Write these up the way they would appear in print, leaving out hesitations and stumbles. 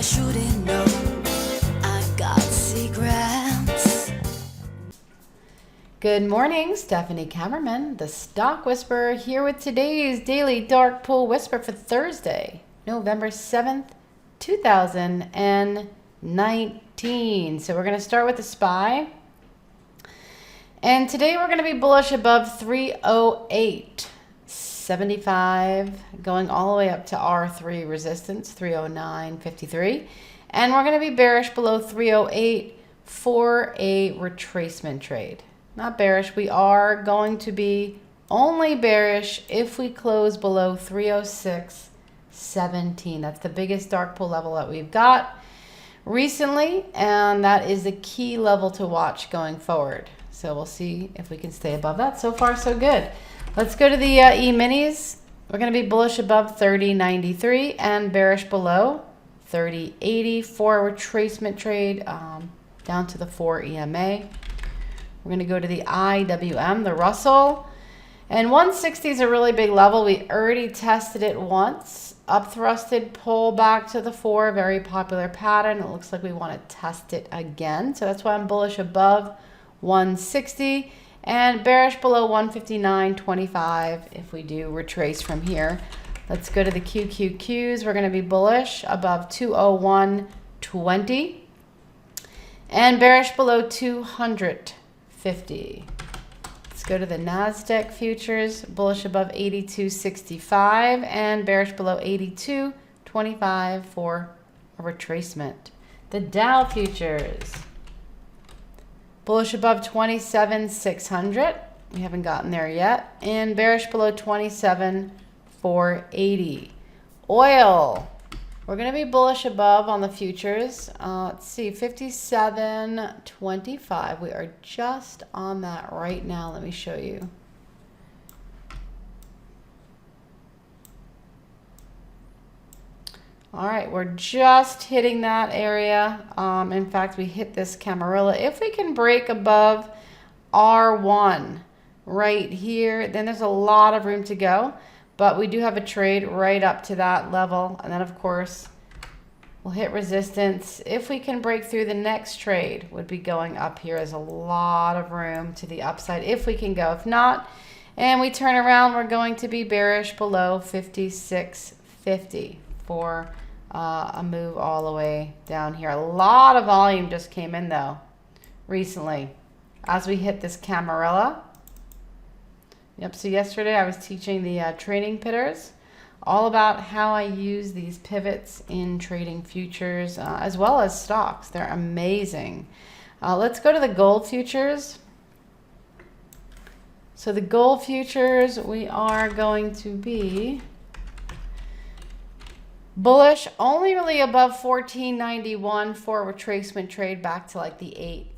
shouldn't know. I got secrets. Good morning, Stephanie Kammerman, the Stock Whisperer, here with today's daily dark pool whisper for Thursday, November 7th, 2019. So we're going to start with the SPY. And today we're going to be bullish above 308.75, going all the way up to R3 resistance, 309.53. And we're going to be bearish below 308 for a retracement trade. Not bearish. We are going to be only bearish if we close below 306.17. That's the biggest dark pool level that we've got recently, and that is the key level to watch going forward. So we'll see if we can stay above that. So far, so good. Let's go to the E-minis. We're going to be bullish above 30.93 and bearish below 30.80 for a retracement trade down to the 4 EMA. We're going to go to the IWM, the Russell. And 160 is a really big level. We already tested it once. Up thrusted, pull back to the 4, very popular pattern. It looks like we want to test it again. So that's why I'm bullish above 160 and bearish below 159.25 if we do retrace from here. Let's go to the QQQs. We're going to be bullish above 201.20 and bearish below 200.50. Let's go to the NASDAQ futures, bullish above 82.65 and bearish below 82.25 for a retracement. The Dow futures, bullish above 27,600. We haven't gotten there yet. And bearish below 27,480. Oil, we're going to be bullish above on the futures. Let's see, 57.25. We are just on that right now. Let me show you. All right, we're just hitting that area. In fact, we hit this Camarilla. If we can break above R1 right here, then there's a lot of room to go. But we do have a trade right up to that level. And then, of course, we'll hit resistance. If we can break through, the next trade would be going up here. There's a lot of room to the upside if we can go. If not, and we turn around, we're going to be bearish below 56.50 for a move all the way down here. A lot of volume just came in, though, recently as we hit this Camarilla. Yep, so yesterday I was teaching the trading pitters all about how I use these pivots in trading futures as well as stocks. They're amazing. Let's go to the gold futures. So the gold futures, we are going to be bullish only really above 1491 for a retracement trade back to like the 8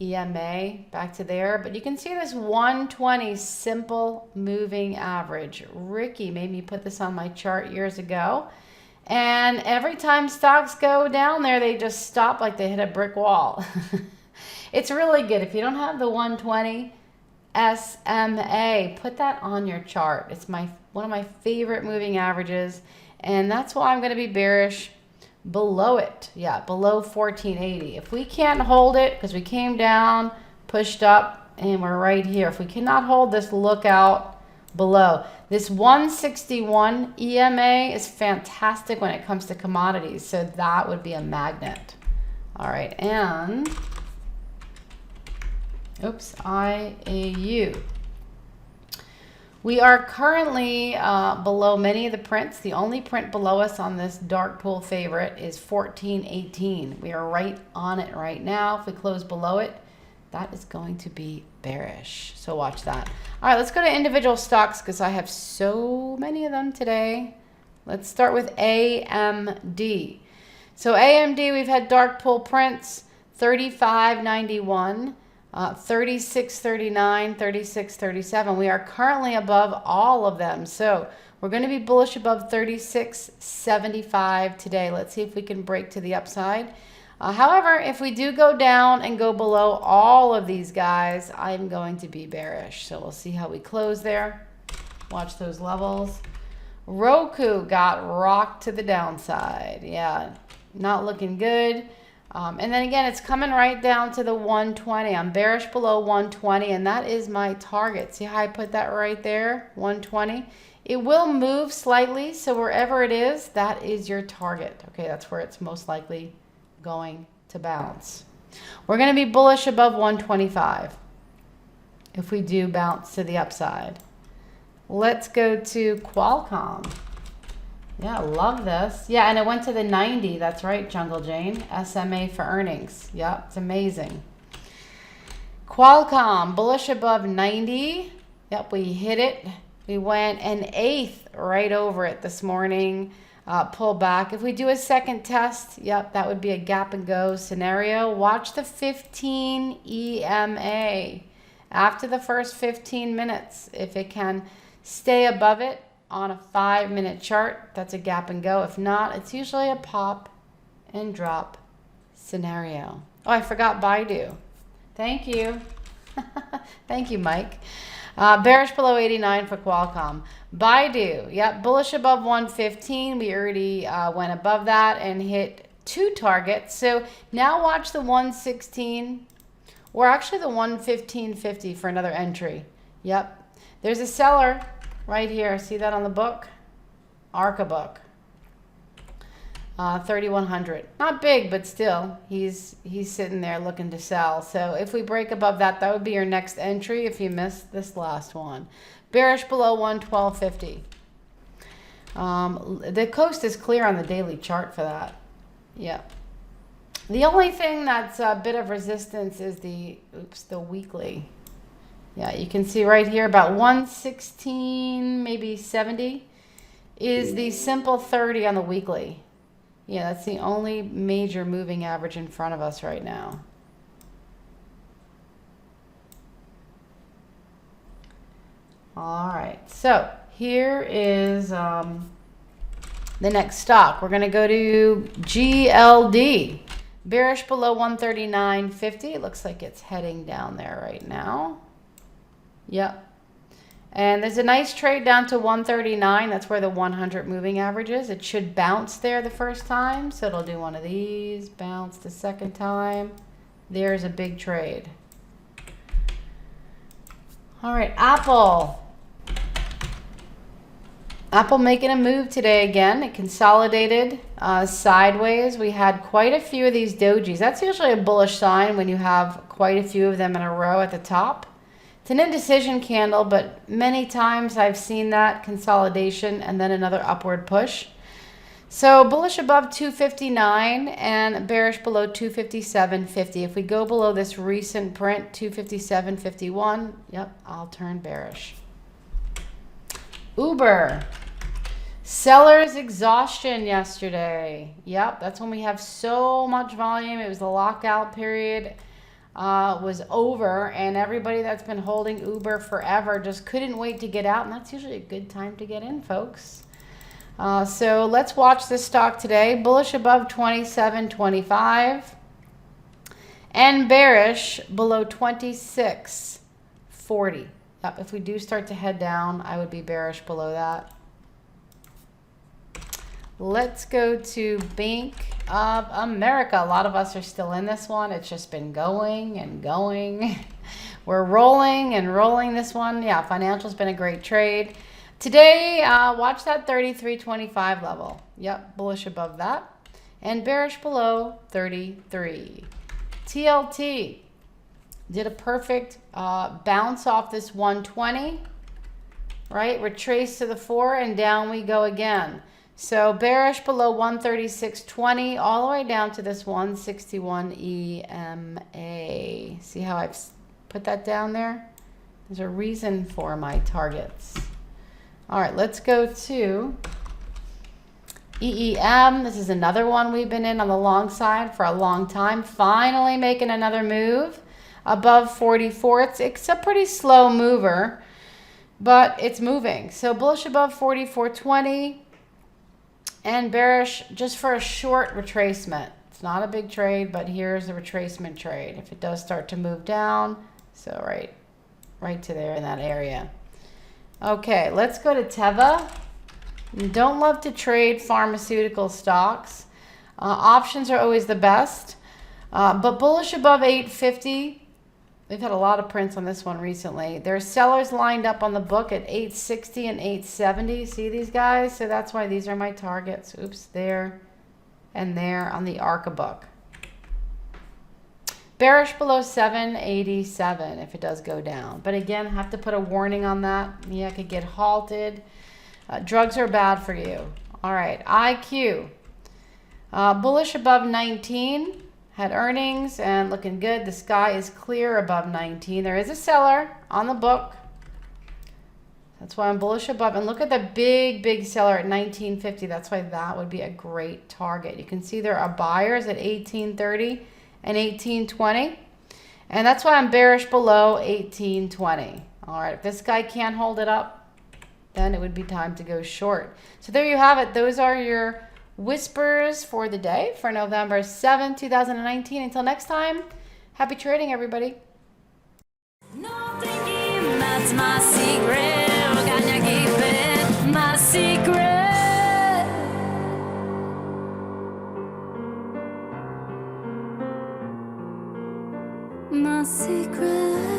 EMA, back to there. But you can see this 120 simple moving average. Ricky made me put this on my chart years ago. And every time stocks go down there, they just stop like they hit a brick wall. It's really good. If you don't have the 120 SMA, put that on your chart. It's one of my favorite moving averages. And that's why I'm going to be bearish below it. Yeah, below 1480. If we can't hold it, because we came down, pushed up, and we're right here. If we cannot hold this, look out below. This 161 EMA is fantastic when it comes to commodities. So that would be a magnet. All right, and oops, IAU. We are currently below many of the prints. The only print below us on this dark pool favorite is 1418. We are right on it right now. If we close below it, that is going to be bearish. So watch that. All right, let's go to individual stocks because I have so many of them today. Let's start with AMD. So AMD, we've had dark pool prints, 35.91. 36.39, 36.37. We are currently above all of them. So we're going to be bullish above 36.75 today. Let's see if we can break to the upside. However, if we do go down and go below all of these guys, I'm going to be bearish. So we'll see how we close there. Watch those levels. Roku got rocked to the downside. Yeah, not looking good. And then again, it's coming right down to the 120. I'm bearish below 120, and that is my target. See how I put that right there, 120? It will move slightly, so wherever it is, that is your target. Okay, that's where it's most likely going to bounce. We're going to be bullish above 125 if we do bounce to the upside. Let's go to Qualcomm. Yeah, love this. Yeah, and it went to the 90. That's right, Jungle Jane. SMA for earnings. Yep, it's amazing. Qualcomm, bullish above 90. Yep, we hit it. We went an eighth right over it this morning. Pull back. If we do a second test, yep, that would be a gap and go scenario. Watch the 15 EMA. After the first 15 minutes, if it can stay above it on a 5-minute chart, that's a gap and go. If not, it's usually a pop and drop scenario. Oh, I forgot Baidu. Thank you. Thank you, Mike. Bearish below 89 for Qualcomm. Baidu, yep, bullish above 115. We already went above that and hit 2 targets. So now watch the 116, or actually the 115.50 for another entry. Yep, there's a seller right here. See that on the book? Arca book. 3,100. Not big, but still, he's sitting there looking to sell. So if we break above that, that would be your next entry if you missed this last one. Bearish below 112.50. The coast is clear on the daily chart for that. Yep. The only thing that's a bit of resistance is the weekly. Yeah, you can see right here about 116, maybe 70 is the simple 30 on the weekly. Yeah, that's the only major moving average in front of us right now. All right, so here is the next stock. We're going to go to GLD. Bearish below 139.50. It looks like it's heading down there right now. Yep. And there's a nice trade down to 139. That's where the 100 moving average is. It should bounce there the first time. So it'll do one of these, bounce the second time. There's a big trade. All right, Apple. Apple making a move today again. It consolidated sideways. We had quite a few of these dojis. That's usually a bullish sign when you have quite a few of them in a row at the top. It's an indecision candle, but many times I've seen that consolidation and then another upward push. So bullish above 259 and bearish below 257.50. If we go below this recent print, 257.51, yep, I'll turn bearish. Uber. Sellers exhaustion yesterday. Yep, that's when we have so much volume. It was the lockout period. Was over, and everybody that's been holding Uber forever just couldn't wait to get out, and that's usually a good time to get in, folks. So let's watch this stock today. Bullish above 27.25 and bearish below 26.40. Yep, if we do start to head down, I would be bearish below that. Let's go to Bank of America. A lot of us are still in this one. It's just been going and going. We're rolling and rolling this one. Yeah, financial's been a great trade. Today, watch that 33.25 level. Yep, bullish above that. And bearish below 33. TLT did a perfect bounce off this 120. Right, retrace to the 4 and down we go again. So bearish below 136.20 all the way down to this 161 EMA. See how I've put that down there? There's a reason for my targets. All right, let's go to EEM. This is another one we've been in on the long side for a long time. Finally making another move above 44. It's a pretty slow mover, but it's moving. So bullish above 44.20. And bearish just for a short retracement. It's not a big trade, but here's the retracement trade. If it does start to move down, so right to there in that area. Okay, let's go to Teva. Don't love to trade pharmaceutical stocks. Options are always the best, but bullish above 850. We've had a lot of prints on this one recently. There are sellers lined up on the book at 860 and 870. See these guys? So that's why these are my targets. Oops, there and there on the ARCA book. Bearish below 787 if it does go down. But again, have to put a warning on that. Yeah, it could get halted. Drugs are bad for you. All right, IQ. Bullish above 19. Had earnings and looking good. The sky is clear above 19. There is a seller on the book. That's why I'm bullish above. And look at the big seller at 1950. That's why that would be a great target. You can see there are buyers at 1830 and 1820. And that's why I'm bearish below 1820. All right, if this guy can't hold it up, then it would be time to go short. So there you have it. Those are your whispers for the day for November 7, 2019. Until next time, happy trading, everybody. No thinking, that's my secret. Can you keep it? My secret. My secret.